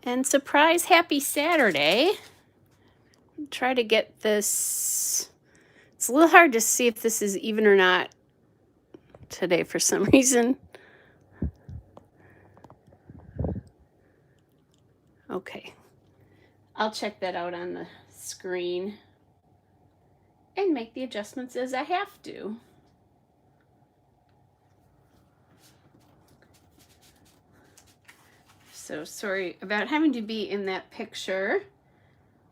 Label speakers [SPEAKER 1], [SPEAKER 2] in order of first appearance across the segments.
[SPEAKER 1] And surprise, happy Saturday. Try to get this. It's a little hard to see if this is even or not today for some reason. Okay. I'll check that out on the screen and make the adjustments as I have to. So sorry about having to be in that picture.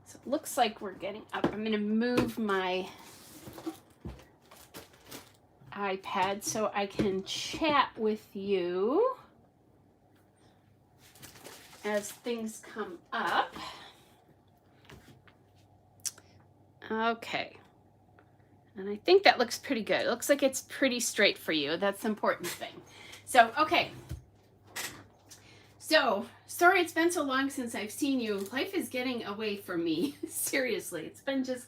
[SPEAKER 1] So it looks like we're getting up. I'm going to move my iPad so I can chat with you as things come up. Okay. And I think that looks pretty good. It looks like it's pretty straight for you. That's the important thing. So, okay. So, sorry it's been so long since I've seen you. Life is getting away from me. Seriously. It's been just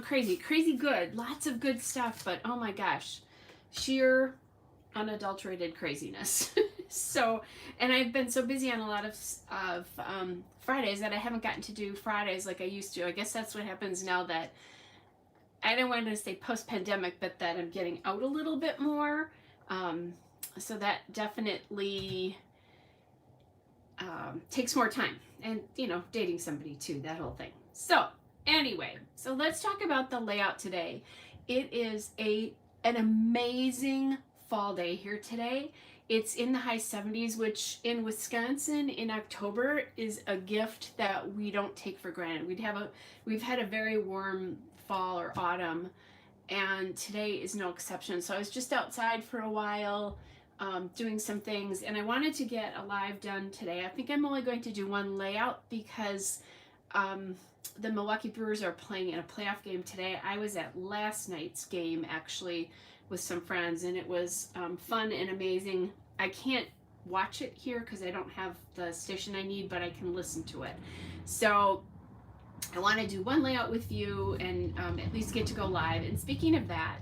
[SPEAKER 1] crazy good. Lots of good stuff, but oh my gosh. Sheer unadulterated craziness. So, and I've been so busy on a lot of Fridays that I haven't gotten to do Fridays like I used to. I guess that's what happens now that I don't want to say post-pandemic, but that I'm getting out a little bit more. So that definitely takes more time. And, you know, dating somebody too, that whole thing. So anyway, so let's talk about the layout today. It is an amazing fall day here today. It's in the high 70s, which in Wisconsin in October is a gift that we don't take for granted. We've had a very warm fall or autumn, and today is no exception. So I was just outside for a while doing some things, and I wanted to get a live done today. I think I'm only going to do one layout because the Milwaukee Brewers are playing in a playoff game today. I was at last night's game actually with some friends, and it was fun and amazing. I can't watch it here because I don't have the station I need, but I can listen to it. So I want to do one layout with you and at least get to go live. And speaking of that,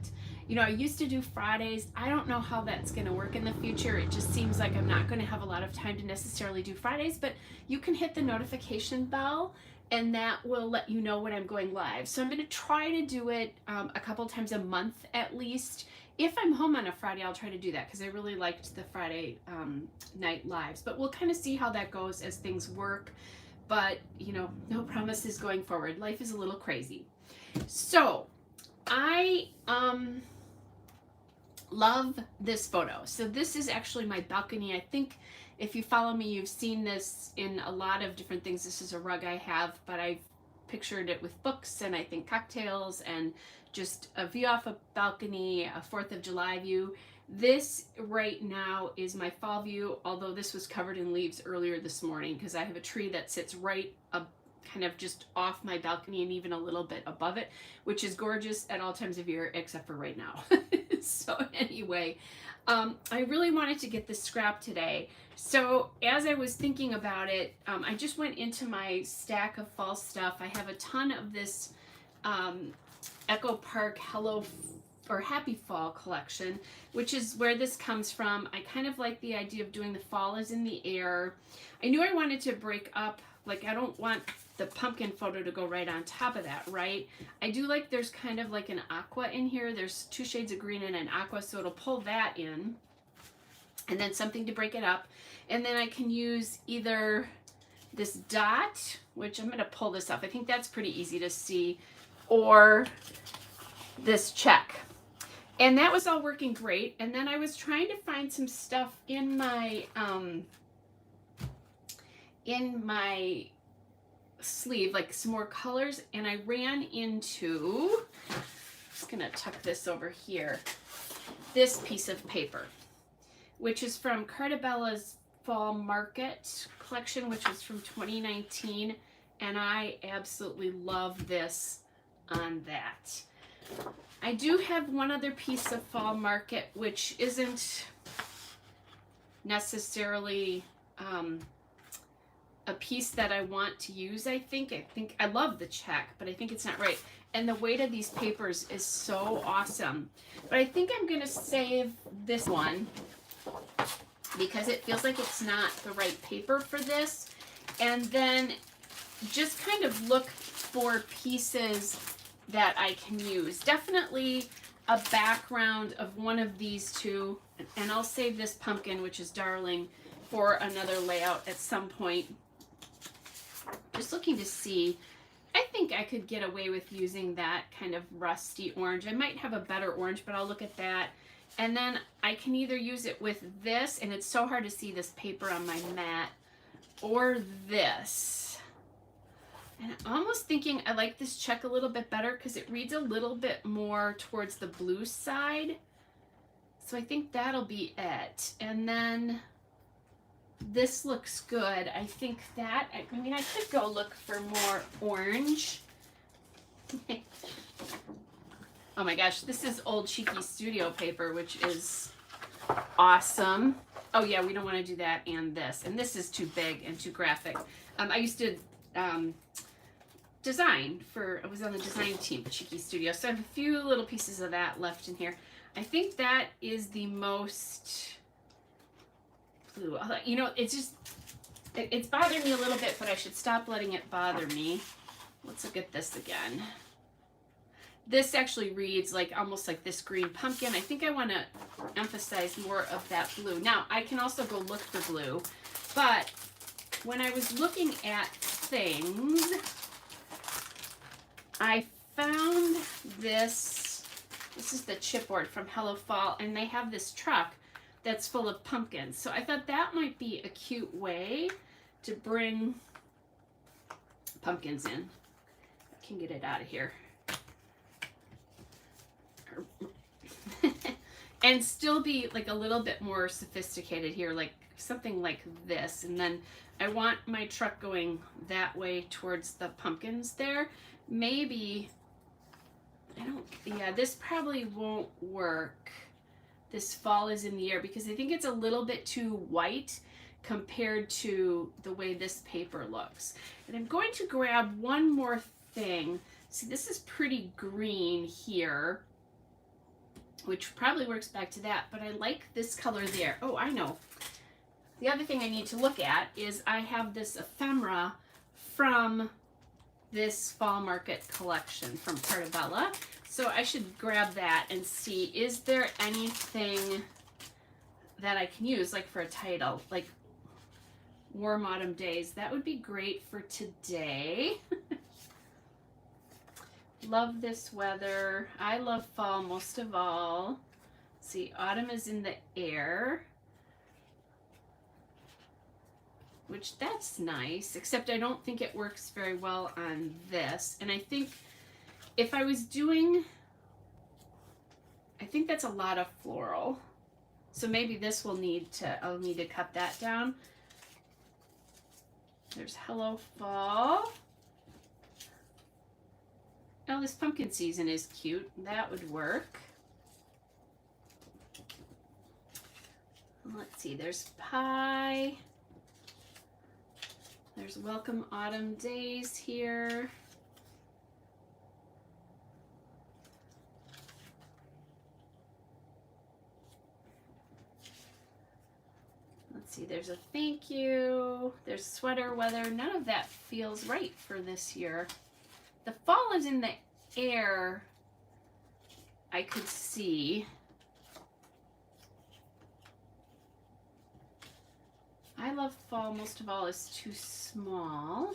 [SPEAKER 1] you know, I used to do Fridays. I don't know how that's going to work in the future. It just seems like I'm not going to have a lot of time to necessarily do Fridays, but you can hit the notification bell and that will let you know when I'm going live. So I'm going to try to do it a couple times a month at least. If I'm home on a Friday, I'll try to do that because I really liked the Friday night lives. But we'll kind of see how that goes as things work. But, you know, no promises going forward. Life is a little crazy. So I love this photo. So this is actually my balcony. I think if you follow me, you've seen this in a lot of different things. This is a rug I have, but I've pictured it with books and I think cocktails and just a view off a balcony, a 4th of July view. This right now is my fall view, although this was covered in leaves earlier this morning because I have a tree that sits right up kind of just off my balcony and even a little bit above it, which is gorgeous at all times of year except for right now. So anyway, I really wanted to get this scrap today. So as I was thinking about it, I just went into my stack of fall stuff. I have a ton of this Echo Park Happy Fall collection, which is where this comes from. I kind of like the idea of doing the fall is in the air. I knew I wanted to break up, like I don't want the pumpkin photo to go right on top of that, right? I do like there's kind of like an aqua in here. There's 2 shades of green and an aqua, so it'll pull that in. And then something to break it up. And then I can use either this dot, which I'm going to pull this up. I think that's pretty easy to see, or this check. And that was all working great. And then I was trying to find some stuff in my sleeve, like some more colors, and I ran into, I'm just gonna tuck this over here, this piece of paper, which is from Cartabella's Fall Market collection, which was from 2019, and I absolutely love this on that. I do have one other piece of Fall Market, which isn't necessarily a piece that I want to use. I think I love the check, but I think it's not right. And the weight of these papers is so awesome. But I think I'm going to save this one because it feels like it's not the right paper for this. And then just kind of look for pieces that I can use. Definitely a background of one of these two, and I'll save this pumpkin, which is darling, for another layout at some point. Just looking to see, I think I could get away with using that kind of rusty orange. I might have a better orange, but I'll look at that. And then I can either use it with this, and it's so hard to see this paper on my mat, or this. And I'm almost thinking I like this check a little bit better because it reads a little bit more towards the blue side. So I think that'll be it. And then this looks good. I think that, I mean, I could go look for more orange. Oh my gosh, this is old Cheeky Studio paper, which is awesome. Oh yeah, we don't want to do that and this. And this is too big and too graphic. I used to design I was on the design team for Cheeky Studio, so I have a few little pieces of that left in here. I think that is the most blue. You know, it's just, it's bothering me a little bit, but I should stop letting it bother me. Let's look at this again. This actually reads like almost like this green pumpkin. I think I want to emphasize more of that blue. Now, I can also go look for blue, but when I was looking at things, I found this. This is the chipboard from Hello Fall, and they have this truck that's full of pumpkins. So I thought that might be a cute way to bring pumpkins in. I can get it out of here. And still be like a little bit more sophisticated here, like something like this. And then I want my truck going that way towards the pumpkins there. Maybe, yeah, this probably won't work. This fall is in the air because I think it's a little bit too white compared to the way this paper looks. And I'm going to grab one more thing. See, this is pretty green here, which probably works back to that, but I like this color there. Oh, I know. The other thing I need to look at is I have this ephemera from this fall market collection from Cartabella. So I should grab that and see, is there anything that I can use, like for a title, like Warm Autumn Days. That would be great for today. Love this weather. I love fall most of all. See, autumn is in the air, which that's nice, except I don't think it works very well on this. And I think if I was doing, I think that's a lot of floral. So maybe this will need to, I'll need to cut that down. There's Hello Fall. Oh, this pumpkin season is cute. That would work. Let's see, there's Pie. There's Welcome Autumn Days here. Let's see, there's a thank you. There's sweater weather. None of that feels right for this year. The fall is in the air, I could see. I love fall most of all is too small.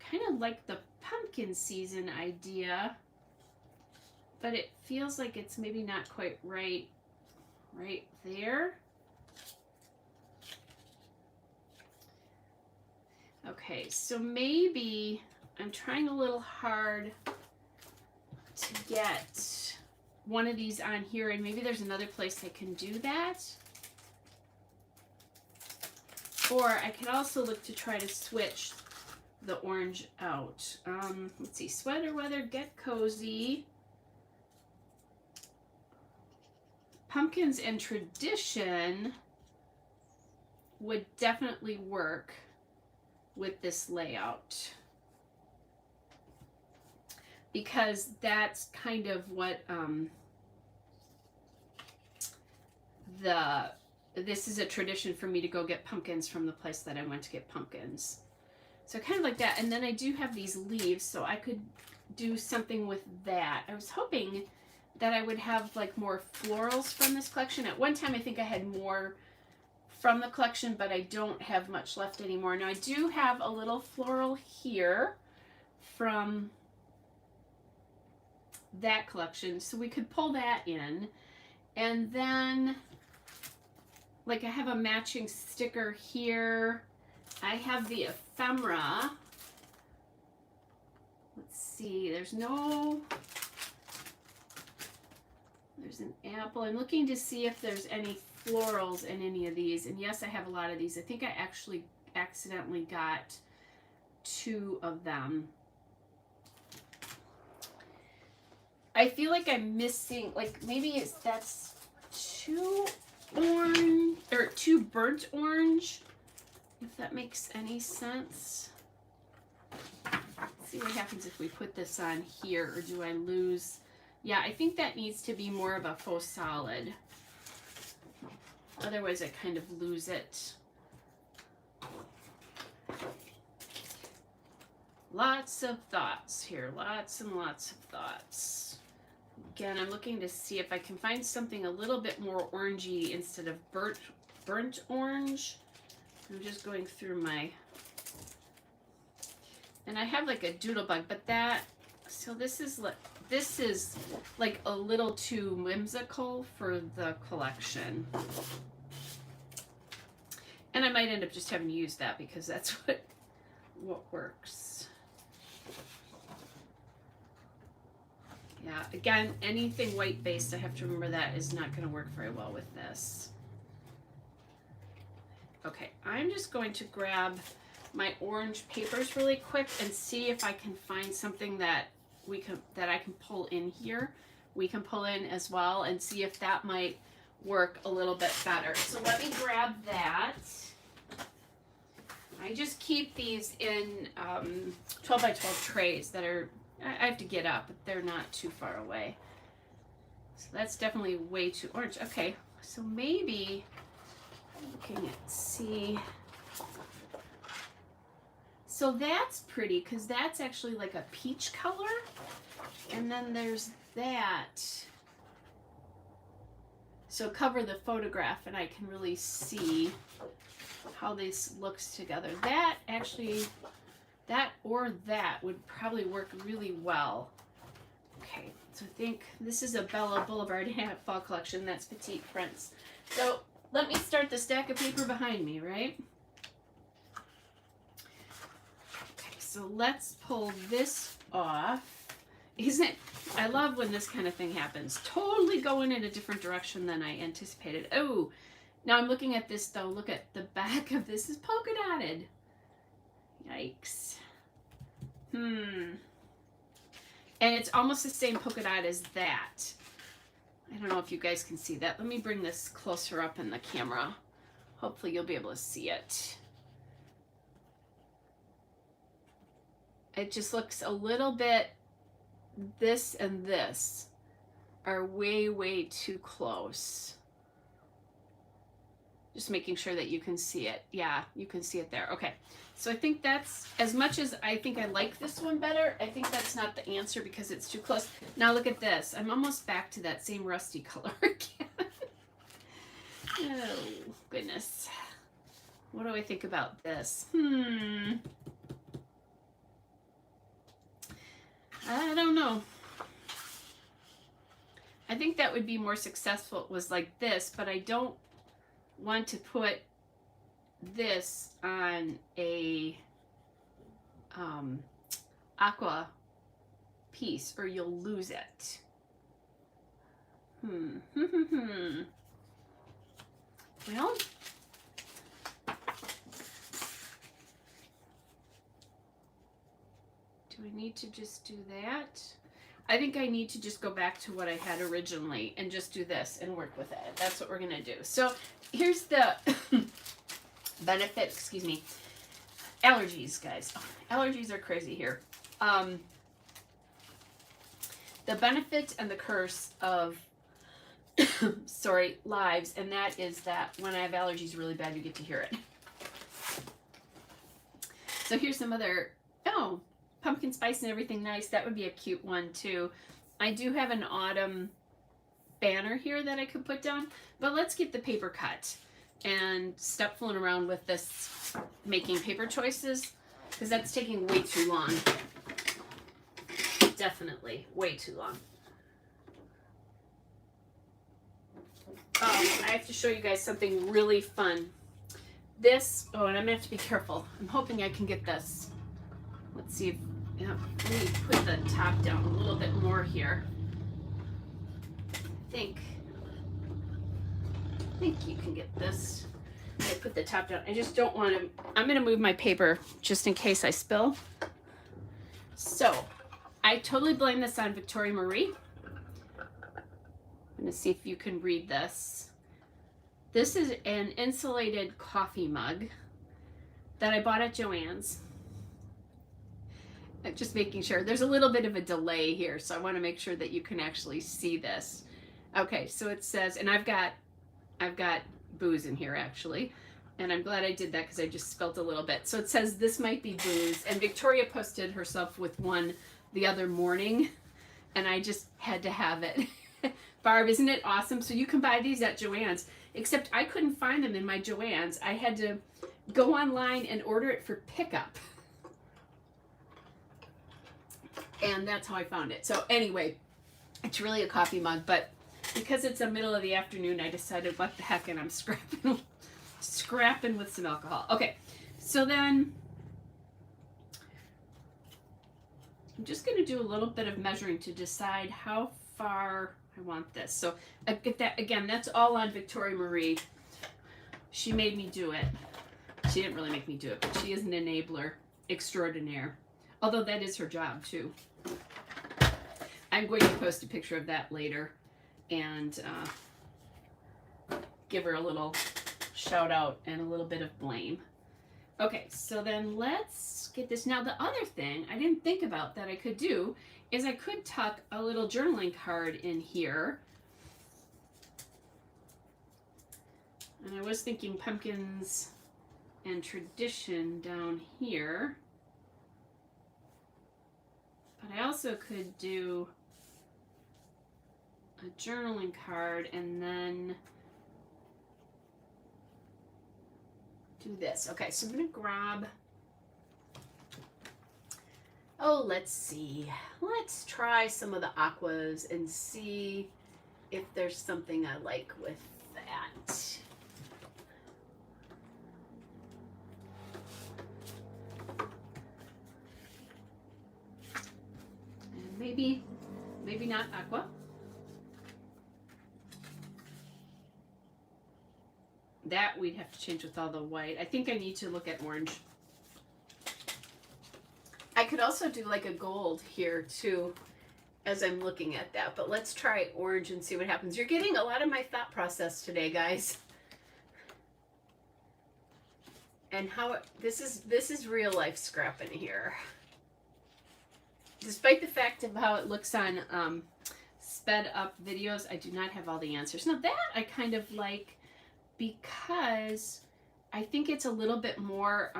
[SPEAKER 1] Kind of like the pumpkin season idea, but it feels like it's maybe not quite right there. Okay, so maybe I'm trying a little hard to get one of these on here, and maybe there's another place I can do that. Or I could also look to try to switch the orange out. Let's see, sweater weather, get cozy. Pumpkins and tradition would definitely work with this layout, because that's kind of what the this is a tradition for me to go get pumpkins from the place that I went to get pumpkins. So kind of like that. And then I do have these leaves, so I could do something with that. I was hoping that I would have like more florals from this collection. At one time I think I had more from the collection, but I don't have much left anymore. Now I do have a little floral here from that collection, so we could pull that in. And then like I have a matching sticker here. I have the ephemera. Let's see, there's an apple. I'm looking to see if there's any florals in any of these. And yes, I have a lot of these. I think I actually accidentally got 2 of them. I feel like I'm missing, like maybe that's 2 orange or 2 burnt orange, if that makes any sense. Let's see what happens if we put this on here, or do I lose? Yeah, I think that needs to be more of a faux solid. Otherwise I kind of lose it. Lots of thoughts here, lots and lots of thoughts. Again, I'm looking to see if I can find something a little bit more orangey instead of burnt orange. I'm just going through my, and I have like a doodle bug, but that, so this is like a little too whimsical for the collection. And I might end up just having to use that because that's what works. Yeah, again, anything white based, I have to remember that is not going to work very well with this. Okay, I'm just going to grab my orange papers really quick and see if I can find something that I can pull in here. We can pull in as well and see if that might work a little bit better. So let me grab that. I just keep these in 12 by 12 trays that are, I have to get up, but they're not too far away. So that's definitely way too orange. Okay, so maybe looking at, see. So that's pretty because that's actually like a peach color. And then there's that. So cover the photograph and I can really see how this looks together. That actually, that or that would probably work really well. Okay, so I think this is a Bella Boulevard fall collection. That's Petite Prince. So let me start the stack of paper behind me, right? Okay, so let's pull this off. I love when this kind of thing happens. Totally going in a different direction than I anticipated. Oh, now I'm looking at this though. Look at the back of this is polka dotted. Yikes. And it's almost the same polka dot as that. I don't know if you guys can see that. Let me bring this closer up in the camera. Hopefully you'll be able to see it. It just looks a little bit, this and this are way, way too close. Just making sure that you can see it. Yeah, you can see it there. Okay, so I think that's, as much as I think I like this one better, I think that's not the answer because it's too close. Now look at this. I'm almost back to that same rusty color again. Oh, goodness. What do I think about this? I don't know. I think that would be more successful if it was like this, but I don't want to put this on a aqua piece or you'll lose it. Well, do I need to just do that? I think I need to just go back to what I had originally and just do this and work with it. That's what we're gonna do. So here's the benefit, excuse me, allergies, guys. Oh, allergies are crazy here. The benefit and the curse of sorry, lives, and that is that when I have allergies really bad, you get to hear it. So here's some other, oh, pumpkin spice and everything nice. That would be a cute one too. I do have an autumn banner here that I could put down, but let's get the paper cut and stop fooling around with this making paper choices, because that's taking way too long. Definitely way too long. I have to show you guys something really fun. This, oh, and I'm gonna have to be careful. I'm hoping I can get this. Let's see if, yeah, let me put the top down a little bit more here. I think you can get this. I put the top down. I just don't want to, I'm gonna move my paper just in case I spill. So, I totally blame this on Victoria Marie. I'm gonna see if you can read this. This is an insulated coffee mug that I bought at Joann's. I'm just making sure. There's a little bit of a delay here, so I want to make sure that you can actually see this. Okay, so it says, and I've got booze in here actually, and I'm glad I did that because I just spilled a little bit. So it says this might be booze, and Victoria posted herself with one the other morning, and I just had to have it. Barb, isn't it awesome? So you can buy these at Joann's, except I couldn't find them in my Joann's. I had to go online and order it for pickup. And that's how I found it. So anyway, it's really a coffee mug, but because it's the middle of the afternoon, I decided what the heck, and I'm scrapping with some alcohol. Okay, so then I'm just going to do a little bit of measuring to decide how far I want this. So I get that, again, that's all on Victoria Marie. She made me do it. She didn't really make me do it, but she is an enabler extraordinaire. Although that is her job too. I'm going to post a picture of that later and give her a little shout out and a little bit of blame. Okay, so then let's get this. Now the other thing I didn't think about that I could do is I could tuck a little journaling card in here. And I was thinking pumpkins and tradition down here. But I also could do a journaling card and then do this. Okay, so I'm going to grab, oh, let's see. Let's try some of the aquas and see if there's something I like with that. And maybe not aqua. That we'd have to change with all the white. I think I need to look at orange. I could also do like a gold here too as I'm looking at that, but let's try orange and see what happens. You're getting a lot of my thought process today, guys. And how this is real life scrapping here. Despite the fact of how it looks on sped up videos, I do not have all the answers. Now that I kind of like, because I think it's a little bit more,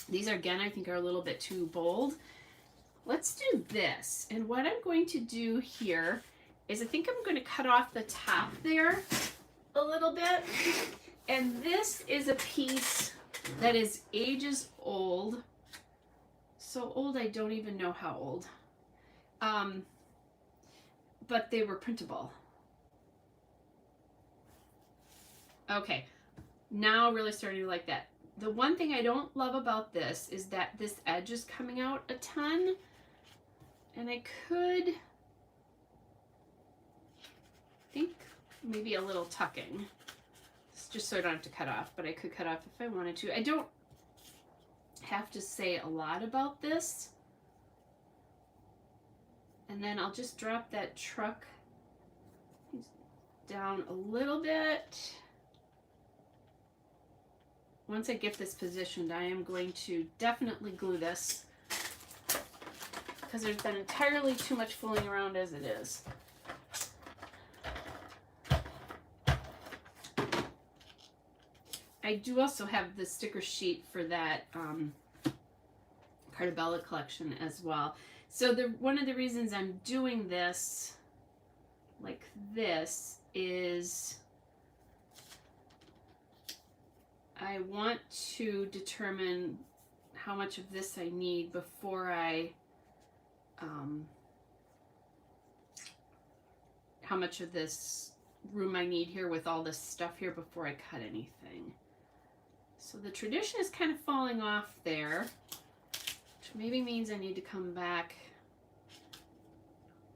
[SPEAKER 1] these are, again, I think are a little bit too bold. Let's do this. And what I'm going to do here is I think I'm going to cut off the top there a little bit. And this is a piece that is ages old. So old, I don't even know how old. But they were printable. Okay, now really starting to like that. The one thing I don't love about this is that this edge is coming out a ton. And I could think maybe a little tucking. It's just so I don't have to cut off, but I could cut off if I wanted to. I don't have to say a lot about this. And then I'll just drop that truck down a little bit. Once I get this positioned, I am going to definitely glue this because there's been entirely too much fooling around as it is. I do also have the sticker sheet for that Cartabella collection as well. So one of the reasons I'm doing this like this is I want to determine how much of this I need before I how much of this room I need here with all this stuff here before I cut anything. So the tradition is kind of falling off there, which maybe means I need to come back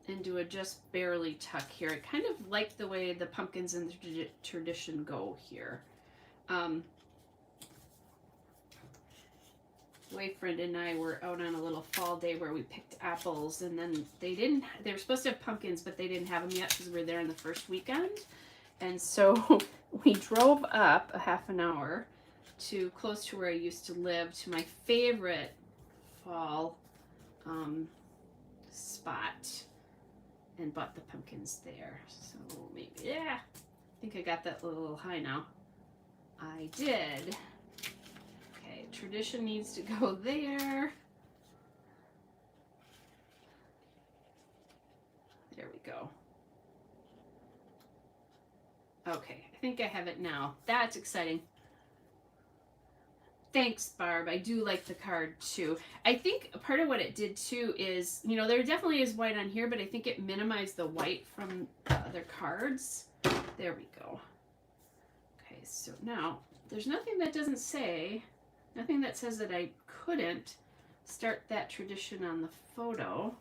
[SPEAKER 1] and do a just barely tuck here. I kind of like the way the pumpkins and the tradition go here. Boyfriend and I were out on a little fall day where we picked apples, and then they were supposed to have pumpkins, but they didn't have them yet because we were there in the first weekend. And so we drove up a half an hour to close to where I used to live, to my favorite fall spot, and bought the pumpkins there. So maybe, yeah, I think I got that a little high now. I did. Okay, tradition needs to go there. There we go. Okay, I think I have it now. That's exciting. Thanks, Barb. I do like the card too. I think part of what it did too is, you know, there definitely is white on here, but I think it minimized the white from the other cards. There we go. Okay, so now there's nothing that doesn't say, nothing that says that I couldn't start that tradition on the photo.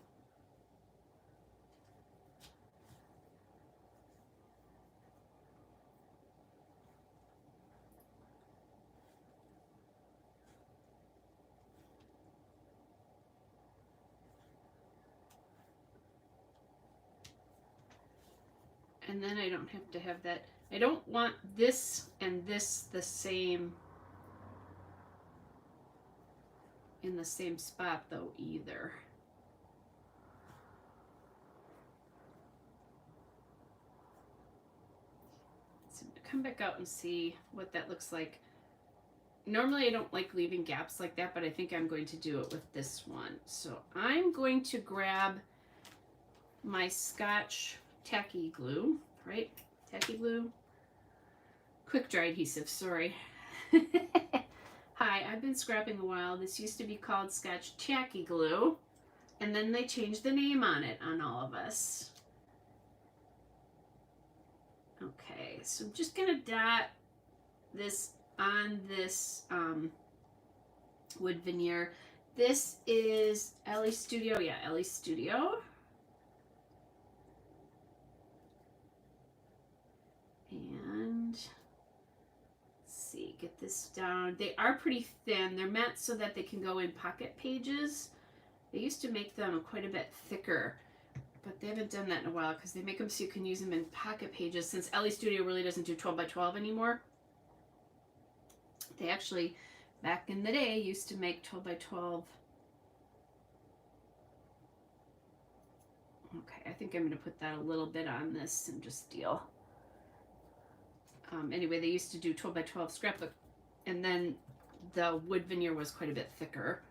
[SPEAKER 1] And then I don't have to have that. I don't want this and this the same in the same spot though either. So I'm gonna come back out and see what that looks like. Normally I don't like leaving gaps like that, but I think I'm going to do it with this one. So I'm going to grab my Scotch tacky glue, right? Tacky glue. Quick dry adhesive, sorry. Hi, I've been scrapping a while. This used to be called Scotch tacky glue, and then they changed the name on it on all of us. Okay, so I'm just gonna dot this on this wood veneer. This is Ellie Studio, yeah, Ellie Studio. And let's see, get this down. They are pretty thin. They're meant so that they can go in pocket pages. They used to make them quite a bit thicker, but they haven't done that in a while because they make them so you can use them in pocket pages, since Ellie Studio really doesn't do 12 by 12 anymore. They actually, back in the day, used to make 12 by 12. Okay, I think I'm going to put that a little bit on this and just deal. Anyway, they used to do 12 by 12 scrapbook, and then the wood veneer was quite a bit thicker,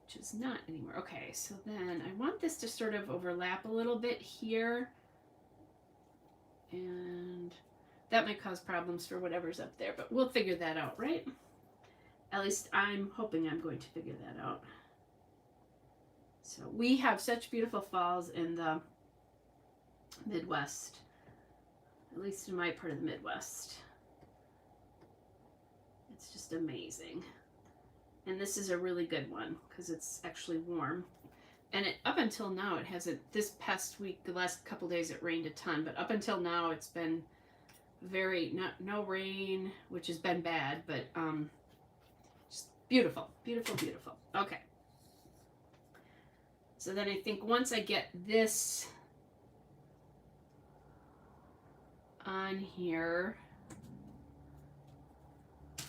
[SPEAKER 1] which is not anymore. Okay, so then I want this to sort of overlap a little bit here, and that might cause problems for whatever's up there, but we'll figure that out, right? At least I'm hoping I'm going to figure that out. So we have such beautiful falls in the Midwest. At least in my part of the Midwest. It's just amazing. And this is a really good one because it's actually warm. And up until now it hasn't, this past week, the last couple days it rained a ton, but up until now it's been no rain, which has been bad, but just beautiful, beautiful, beautiful. Okay. So then I think once I get this on here,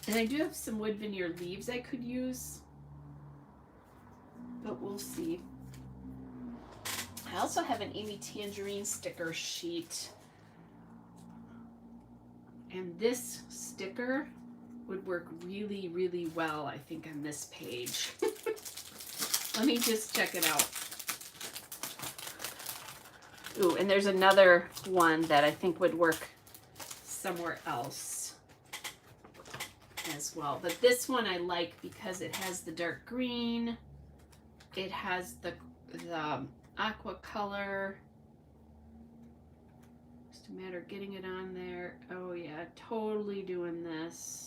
[SPEAKER 1] and I do have some wood veneer leaves I could use, but we'll see. I also have an Amy Tangerine sticker sheet. And this sticker would work really, really well, I think, on this page. Let me just check it out. Ooh, and there's another one that I think would work somewhere else as well. But this one I like because it has the dark green. It has the aqua color. Just a matter of getting it on there. Oh yeah, totally doing this.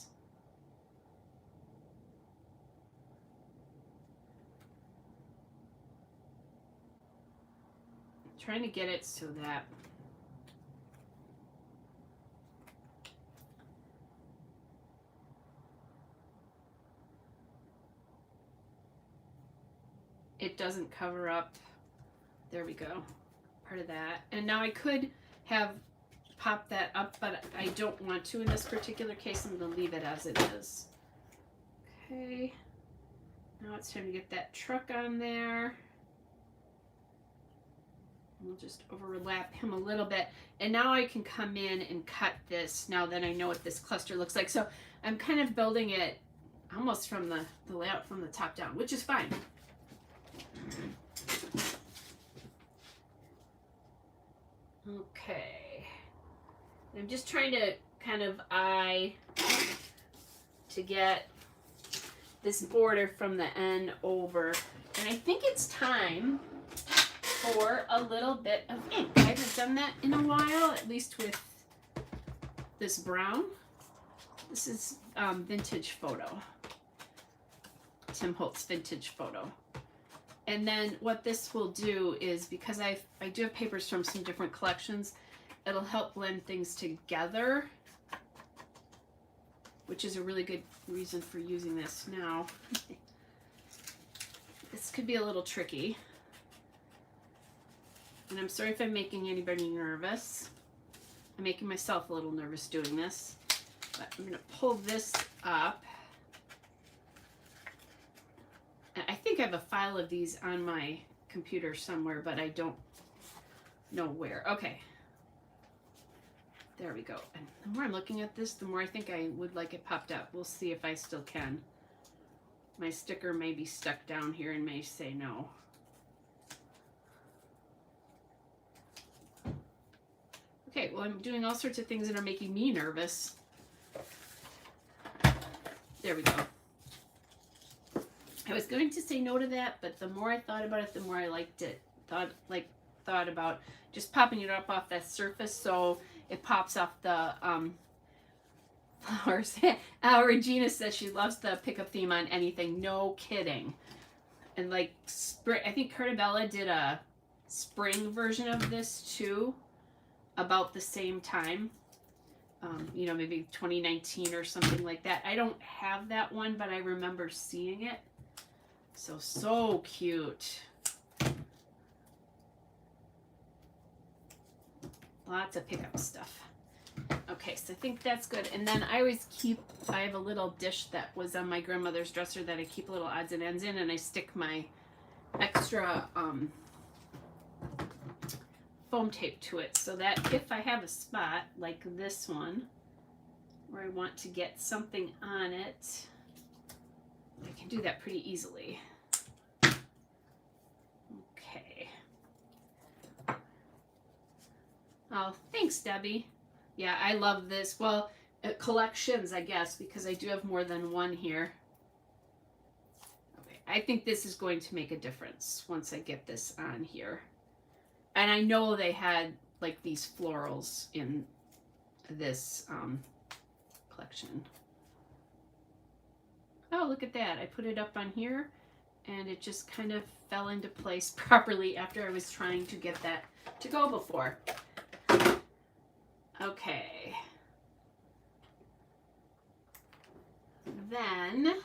[SPEAKER 1] Trying to get it so that it doesn't cover up. There we go. Part of that. And now I could have popped that up, but I don't want to in this particular case. I'm going to leave it as it is. Okay. Now it's time to get that truck on there. We'll just overlap him a little bit. And now I can come in and cut this now that I know what this cluster looks like. So I'm kind of building it almost from the layout from the top down, which is fine. Okay. I'm just trying to kind of eye to get this border from the end over. And I think it's time for a little bit of ink. I haven't done that in a while, at least with this brown. This is vintage photo. Tim Holtz vintage photo. And then what this will do is, because I do have papers from some different collections, it'll help blend things together, which is a really good reason for using this now. This could be a little tricky. And I'm sorry if I'm making anybody nervous. I'm making myself a little nervous doing this. But I'm going to pull this up. I think I have a file of these on my computer somewhere, but I don't know where. Okay. There we go. And the more I'm looking at this, the more I think I would like it popped up. We'll see if I still can. My sticker may be stuck down here and may say no. Okay, well, I'm doing all sorts of things that are making me nervous. There we go. I was going to say no to that, but the more I thought about it, the more I liked it. Thought about just popping it up off that surface so it pops off the flowers. Regina says she loves the pickup theme on anything. No kidding. And like, I think Curtabella did a spring version of this too, about the same time. You know, maybe 2019 or something like that. I don't have that one, but I remember seeing it. So cute. Lots of pickup stuff. Okay, so I think that's good. And then I have a little dish that was on my grandmother's dresser that I keep little odds and ends in, and I stick my extra foam tape to it so that if I have a spot like this one where I want to get something on it, I can do that pretty easily. Okay. Oh, thanks, Debbie. Yeah, I love this. Well, collections, I guess, because I do have more than one here. Okay, I think this is going to make a difference once I get this on here. And I know they had like these florals in this collection. Oh, look at that. I put it up on here and it just kind of fell into place properly after I was trying to get that to go before. Okay. Then,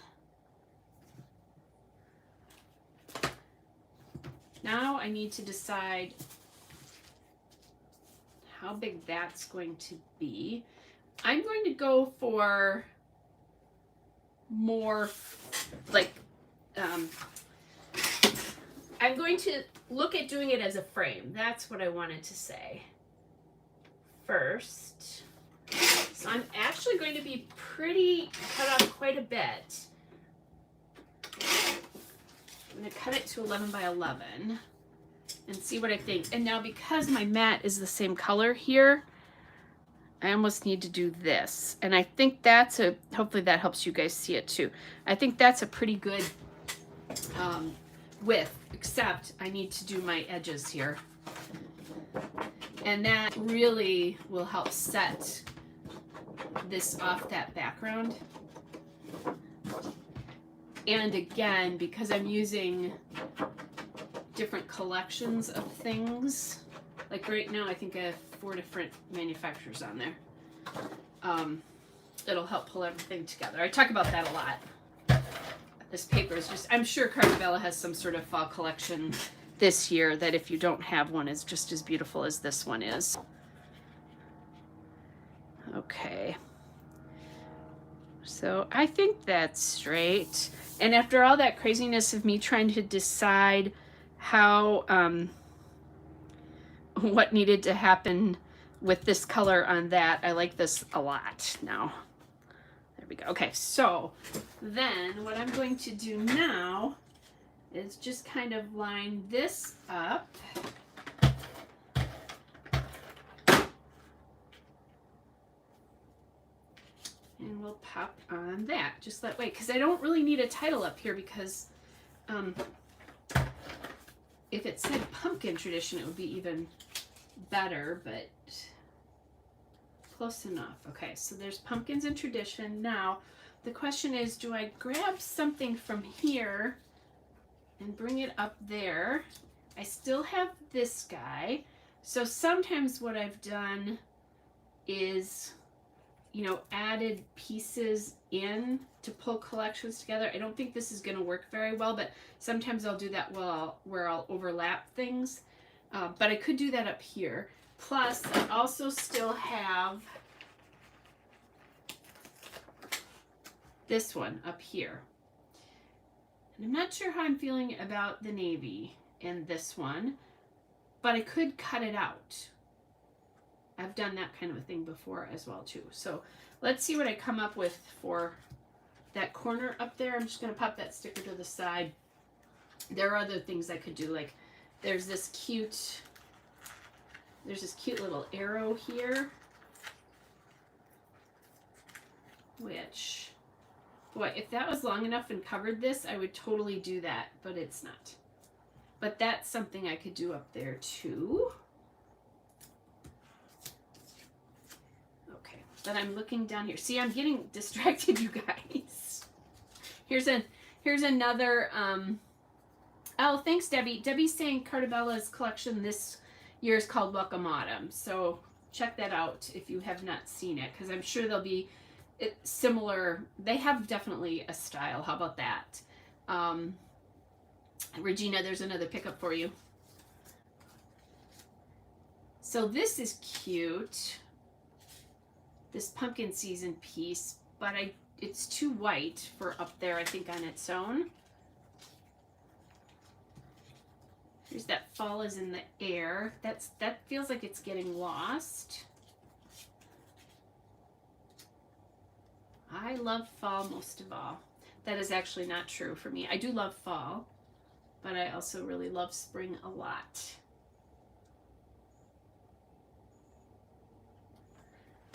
[SPEAKER 1] now I need to decide how big that's going to be. I'm going to go for more like, I'm going to look at doing it as a frame. That's what I wanted to say first. So I'm actually going to be cut off quite a bit. I'm going to cut it to 11 by 11 and see what I think. And now because my mat is the same color here, I almost need to do this. And I think that's hopefully that helps you guys see it too. I think that's a pretty good width, except I need to do my edges here. And that really will help set this off that background. And again, because I'm using different collections of things, like right now I think I have 4 different manufacturers on there. It'll help pull everything together. I talk about that a lot. This paper is just, I'm sure Cartabella has some sort of fall collection this year that if you don't have one is just as beautiful as this one is. Okay. So I think that's straight. And after all that craziness of me trying to decide how, what needed to happen with this color on that, I like this a lot now. There we go. Okay, so then what I'm going to do now is just kind of line this up. And we'll pop on that just that way, because I don't really need a title up here, because if it said pumpkin tradition, it would be even better, but close enough. Okay, so there's pumpkins and tradition. Now, the question is, do I grab something from here and bring it up there? I still have this guy. So sometimes what I've done is, you know, added pieces in to pull collections together. I don't think this is going to work very well, but sometimes I'll do that where I'll overlap things. But I could do that up here. Plus, I also still have this one up here. And I'm not sure how I'm feeling about the navy in this one, but I could cut it out. I've done that kind of a thing before as well too. So let's see what I come up with for that corner up there. I'm just going to pop that sticker to the side. There are other things I could do, like there's this cute little arrow here, which, boy, if that was long enough and covered this, I would totally do that, but it's not. But that's something I could do up there too. Okay, but I'm looking down here. See, I'm getting distracted, you guys. Here's another, oh, thanks, Debbie. Debbie's saying Cartabella's collection this year is called Welcome Autumn. So check that out if you have not seen it, because I'm sure they'll be similar. They have definitely a style. How about that? Regina, there's another pickup for you. So this is cute. This pumpkin season piece, but it's too white for up there, I think, on its own. Here's that fall is in the air. That feels like it's getting lost. I love fall most of all. That is actually not true for me. I do love fall, but I also really love spring a lot.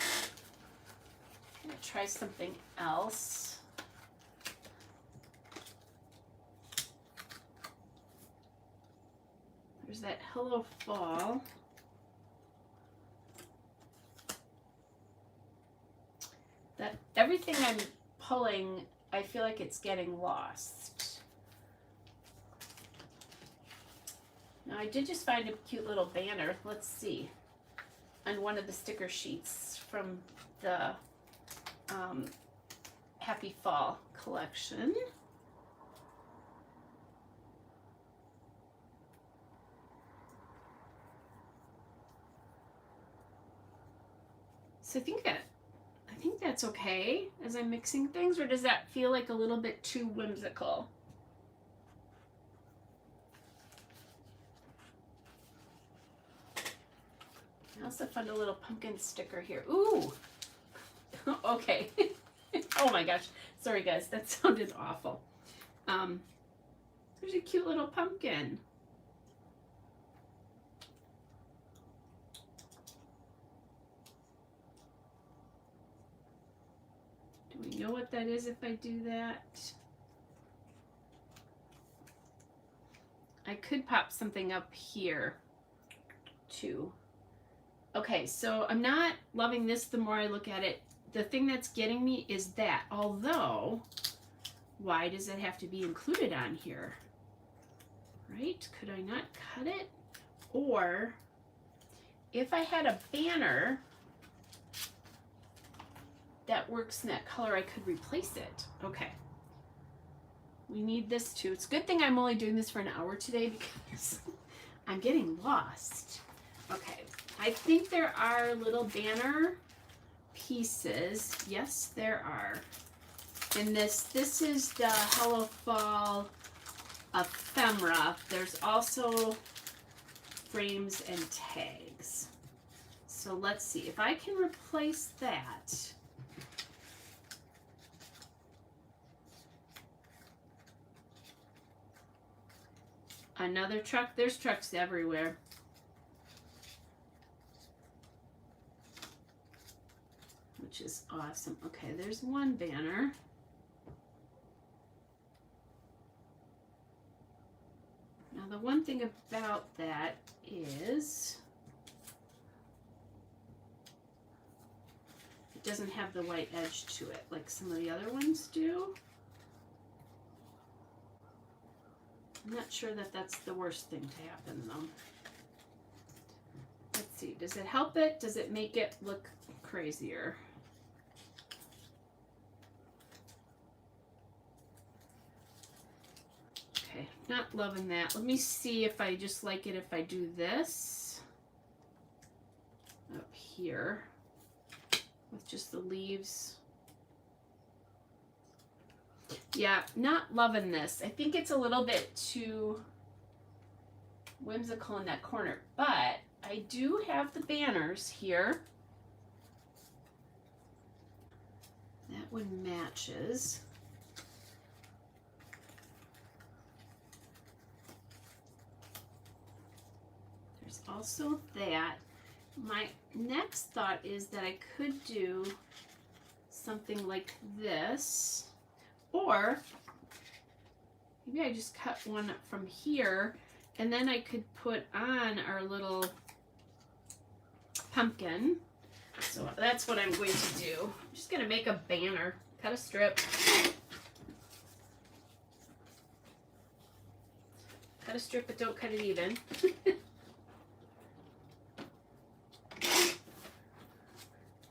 [SPEAKER 1] I'm gonna try something else. There's that Hello Fall. That everything I'm pulling, I feel like it's getting lost. Now I did just find a cute little banner. Let's see. On one of the sticker sheets from the Happy Fall collection. So I think that's okay as I'm mixing things, or does that feel like a little bit too whimsical? I also found a little pumpkin sticker here. Ooh, Okay. Oh my gosh. Sorry guys, that sounded awful. There's a cute little pumpkin. Do we know what that is if I do that? I could pop something up here too. Okay, so I'm not loving this the more I look at it. The thing that's getting me is that, although, why does it have to be included on here? Right? Could I not cut it? Or, if I had a banner that works in that color, I could replace it. Okay. We need this too. It's a good thing I'm only doing this for an hour today because I'm getting lost. Okay. I think there are little banner pieces. Yes, there are. And this is the Hello Fall ephemera. There's also frames and tags. So let's see if I can replace that. Another truck. There's trucks everywhere. Which is awesome. Okay, there's one banner. Now the one thing about that is it doesn't have the white edge to it like some of the other ones do. I'm not sure that that's the worst thing to happen though. Let's see, does it help it? Does it make it look crazier? Okay, not loving that. Let me see if I just like it if I do this up here with just the leaves. Yeah, not loving this. I think it's a little bit too whimsical in that corner, but I do have the banners here. That one matches. There's also that. My next thought is that I could do something like this, or maybe I just cut one from here and then I could put on our little pumpkin. So that's what I'm going to do. I'm just going to make a banner. Cut a strip. Cut a strip, but don't cut it even.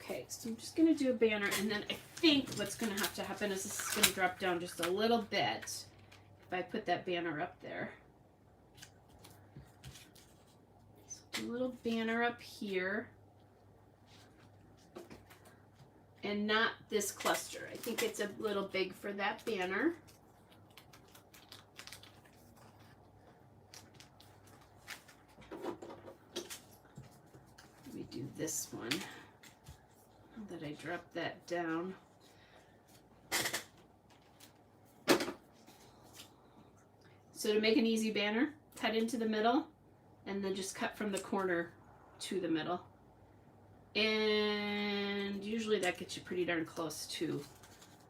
[SPEAKER 1] Okay, so I'm just going to do a banner, and then I think what's going to have to happen is this is going to drop down just a little bit if I put that banner up there. So do a little banner up here. And not this cluster. I think it's a little big for that banner. Let me do this one. Now that I drop that down. So to make an easy banner, cut into the middle and then just cut from the corner to the middle. And usually that gets you pretty darn close to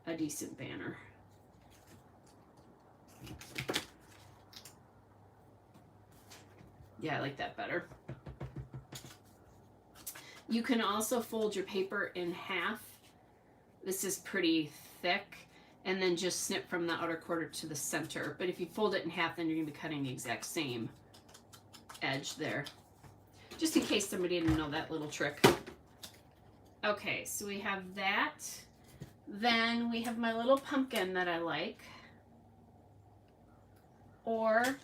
[SPEAKER 1] a decent banner. Yeah, I like that better. You can also fold your paper in half. This is pretty thick. And then just snip from the outer quarter to the center. But if you fold it in half, then you're going to be cutting the exact same edge there. Just in case somebody didn't know that little trick. Okay, so we have that. Then we have my little pumpkin that I like. Or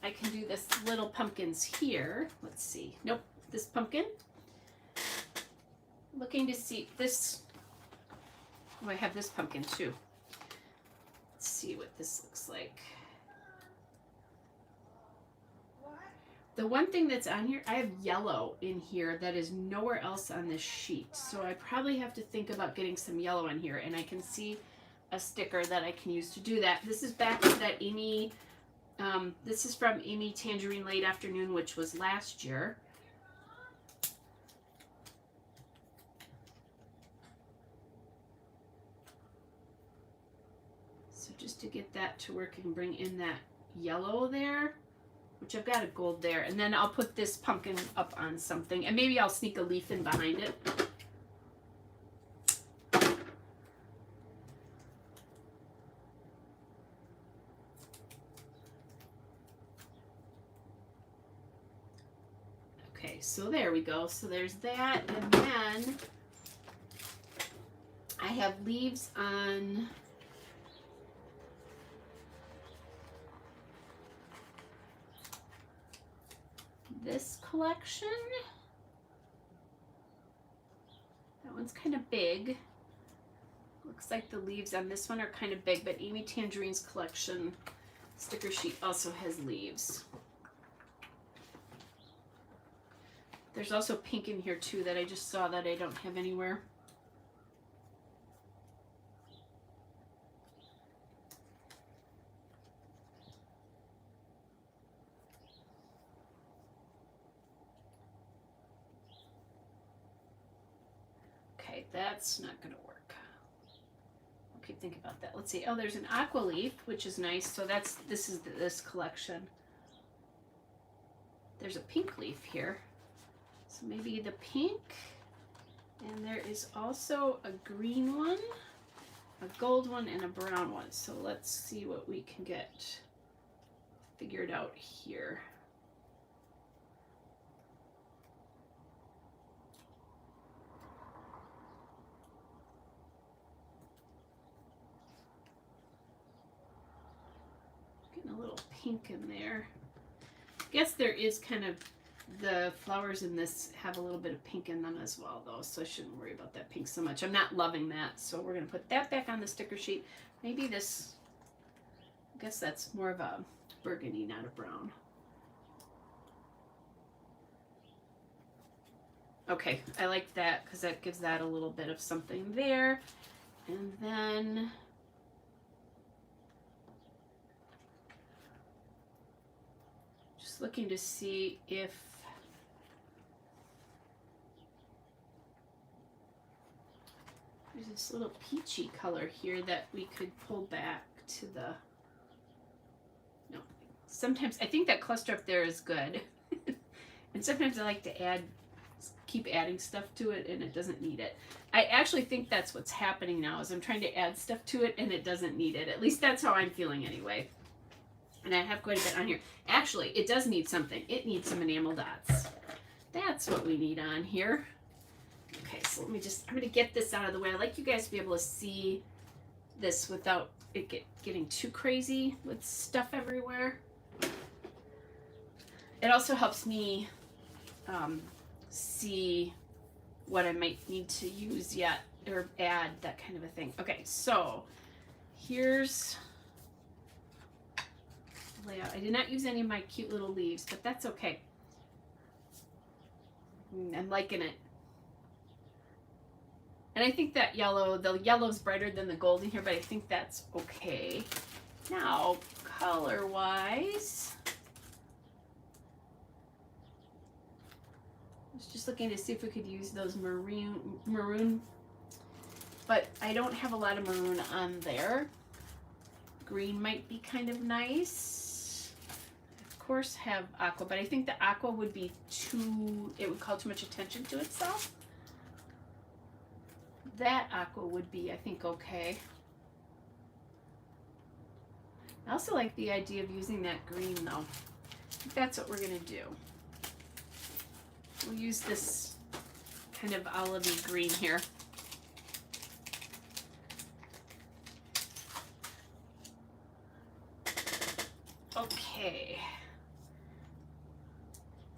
[SPEAKER 1] I can do this little pumpkins here. Let's see. Nope, this pumpkin. Looking to see this. Oh, I have this pumpkin too. Let's see what this looks like. The one thing that's on here, I have yellow in here that is nowhere else on this sheet. So I probably have to think about getting some yellow in here, and I can see a sticker that I can use to do that. This is back to that Amy, this is from Amy Tangerine Late Afternoon, which was last year. So just to get that to work and bring in that yellow there, which I've got a gold there, and then I'll put this pumpkin up on something, and maybe I'll sneak a leaf in behind it. Okay, so there we go. So there's that, and then I have leaves on this collection. That one's kind of big. Looks like the leaves on this one are kind of big, but Amy Tangerine's collection sticker sheet also has leaves. There's also pink in here too that I just saw that I don't have anywhere. Okay, that's not going to work. I'll keep thinking about that. Let's see. Oh, there's an aqua leaf, which is nice. So this is this collection. There's a pink leaf here. So maybe the pink. And there is also a green one, a gold one, and a brown one. So let's see what we can get figured out here. Getting a little pink in there. I guess there is kind of, the flowers in this have a little bit of pink in them as well, though, so I shouldn't worry about that pink so much. I'm not loving that, so we're going to put that back on the sticker sheet. Maybe this, I guess that's more of a burgundy, not a brown. Okay, I like that because that gives that a little bit of something there. And then just looking to see if there's this little peachy color here that we could pull back to the, no, sometimes I think that cluster up there is good. And sometimes I like to keep adding stuff to it and it doesn't need it. I actually think that's what's happening now is I'm trying to add stuff to it and it doesn't need it. At least that's how I'm feeling anyway. And I have quite a bit on here. Actually, it does need something. It needs some enamel dots. That's what we need on here. Okay, so let me just, I'm going to get this out of the way. I like you guys to be able to see this without it getting too crazy with stuff everywhere. It also helps me see what I might need to use yet or add, that kind of a thing. Okay, so here's the layout. I did not use any of my cute little leaves, but that's okay. I'm liking it. And I think that the yellow's brighter than the gold in here, but I think that's okay. Now, color-wise, I was just looking to see if we could use those maroon, but I don't have a lot of maroon on there. Green might be kind of nice. Of course, have aqua, but I think the aqua would be it would call too much attention to itself. That aqua would be, I think, okay. I also like the idea of using that green, though. I think that's what we're going to do. We'll use this kind of olivey green here. Okay.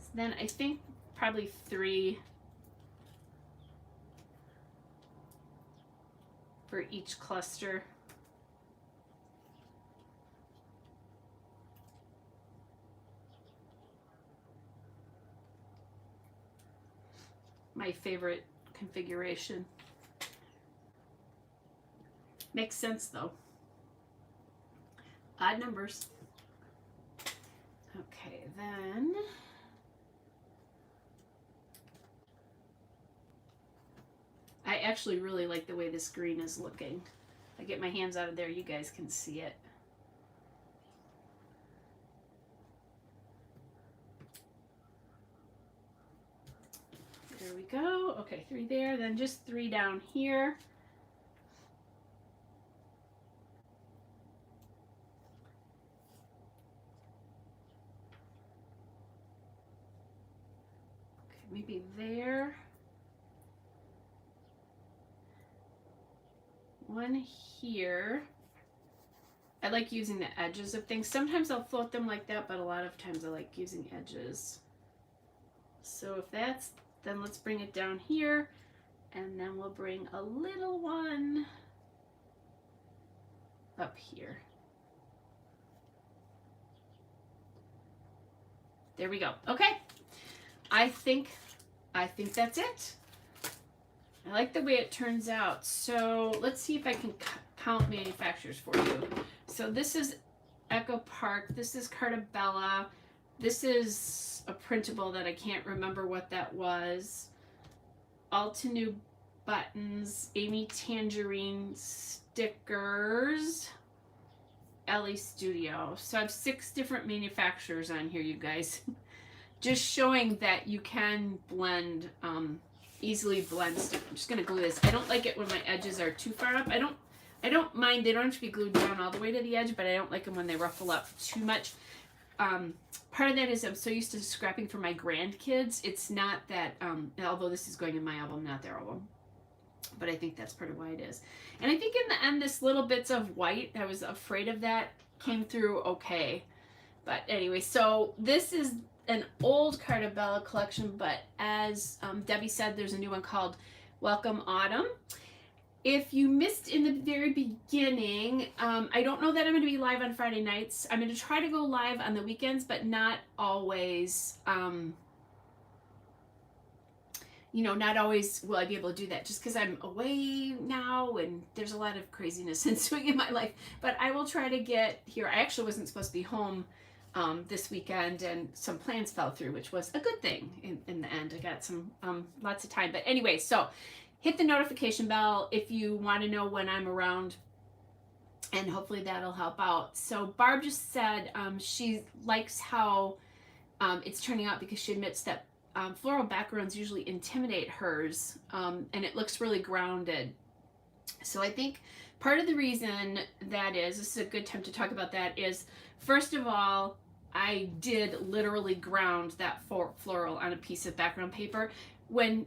[SPEAKER 1] So then I think probably 3 for each cluster. my favorite configuration. Makes sense though. Odd numbers. Okay, then I actually really like the way this green is looking. If I get my hands out of there, you guys can see it. There we go. Okay, 3 there, then just 3 down here. Okay, maybe there. 1 here. I like using the edges of things. Sometimes I'll float them like that, but a lot of times I like using edges. So if that's, then let's bring it down here, and then we'll bring a little one up here. There we go. Okay. I think that's it. I like the way it turns out. So let's see if I can count manufacturers for you. So this is Echo Park. This is Cartabella. This is a printable that I can't remember what that was. Altenew Buttons. Amy Tangerine Stickers. Ellie Studio. So I have 6 different manufacturers on here, you guys. Just showing that you can blend, easily blend stuff. I'm just gonna glue this. I don't like it when my edges are too far up. I don't mind, they don't have to be glued down all the way to the edge, but I don't like them when they ruffle up too much. Part of that is I'm so used to scrapping for my grandkids. It's not that, although this is going in my album, not their album. But I think that's part of why it is. And I think in the end, this little bits of white, I was afraid of that, came through okay. But anyway, so this is an old Cartabella collection, but as Debbie said, there's a new one called Welcome Autumn. If you missed in the very beginning, I don't know that I'm going to be live on Friday nights. I'm going to try to go live on the weekends, but not always. You know, not always will I be able to do that just because I'm away now and there's a lot of craziness ensuing in my life. But I will try to get here. I actually wasn't supposed to be home this weekend, and some plans fell through, which was a good thing in the end. I got some lots of time. But anyway, so hit the notification bell if you want to know when I'm around, and hopefully that'll help out. So Barb just said she likes how it's turning out because she admits that floral backgrounds usually intimidate hers, and it looks really grounded. So I think part of the reason that is, this is a good time to talk about that, is first of all, I did literally ground that floral on a piece of background paper. When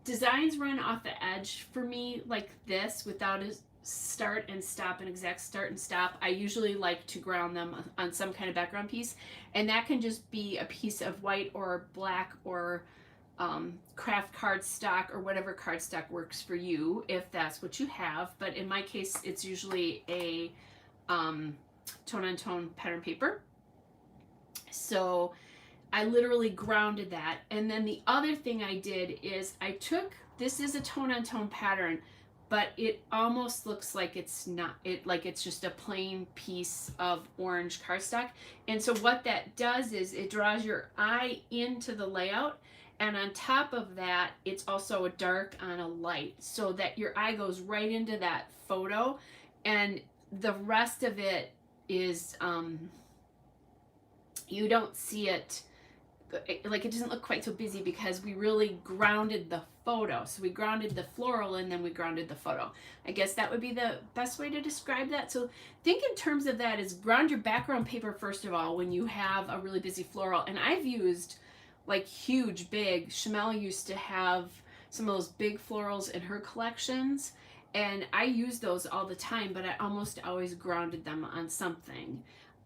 [SPEAKER 1] designs run off the edge for me like this without a start and stop, an exact start and stop, I usually like to ground them on some kind of background piece, and that can just be a piece of white or black or craft cardstock or whatever cardstock works for you if that's what you have. But in my case, it's usually a tone-on-tone pattern paper. So I literally grounded that. And then the other thing I did is I took, this is a tone-on-tone pattern, but it almost looks like it's not, like it's just a plain piece of orange cardstock. And so what that does is it draws your eye into the layout, and on top of that, it's also a dark on a light, so that your eye goes right into that photo, and the rest of it is, you don't see it, like it doesn't look quite so busy because we really grounded the photo. So we grounded the floral and then we grounded the photo. I guess that would be the best way to describe that. So think in terms of that is ground your background paper first of all when you have a really busy floral. And I've used like huge, big, Chamel used to have some of those big florals in her collections, and I use those all the time, but I almost always grounded them on something.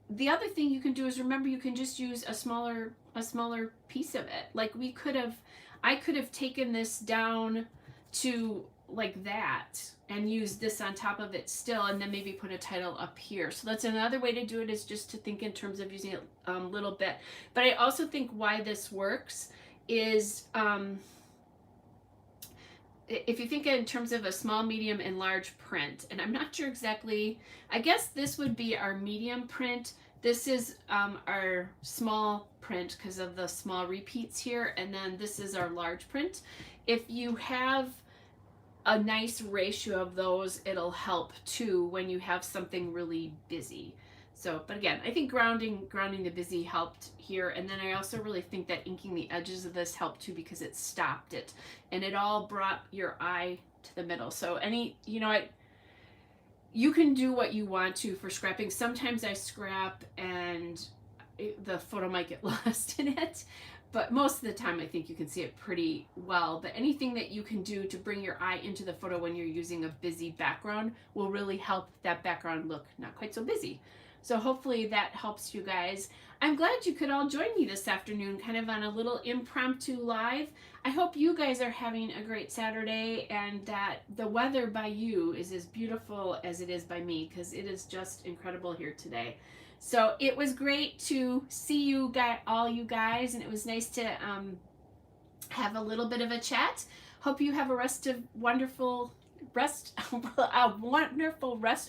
[SPEAKER 1] The other thing you can do is remember you can just use a smaller piece of it. Like I could have taken this down to like that and used this on top of it still, and then maybe put a title up here. So that's another way to do it, is just to think in terms of using it a little bit. But I also think why this works is if you think in terms of a small, medium, and large print, and I'm not sure exactly, I guess this would be our medium print. This is our small print because of the small repeats here, and then this is our large print. If you have a nice ratio of those, it'll help too when you have something really busy. So, but again, I think grounding the busy helped here, and then I also really think that inking the edges of this helped too because it stopped it, and it all brought your eye to the middle. So you can do what you want to for scrapping. Sometimes I scrap and the photo might get lost in it, but most of the time I think you can see it pretty well. But anything that you can do to bring your eye into the photo when you're using a busy background will really help that background look not quite so busy. So hopefully that helps you guys. I'm glad you could all join me this afternoon, kind of on a little impromptu live. I hope you guys are having a great Saturday and that the weather by you is as beautiful as it is by me, because it is just incredible here today. So it was great to see you guys, all you guys, and it was nice to have a little bit of a chat. Hope you have a wonderful rest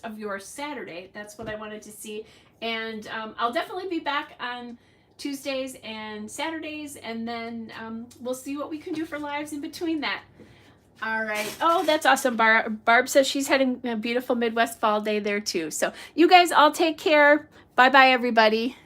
[SPEAKER 1] of your Saturday. That's what I wanted to see. And I'll definitely be back on Tuesdays and Saturdays, and then we'll see what we can do for lives in between that. All right. Oh, that's awesome. Barb says she's having a beautiful Midwest fall day there too. So you guys all take care. Bye-bye, everybody.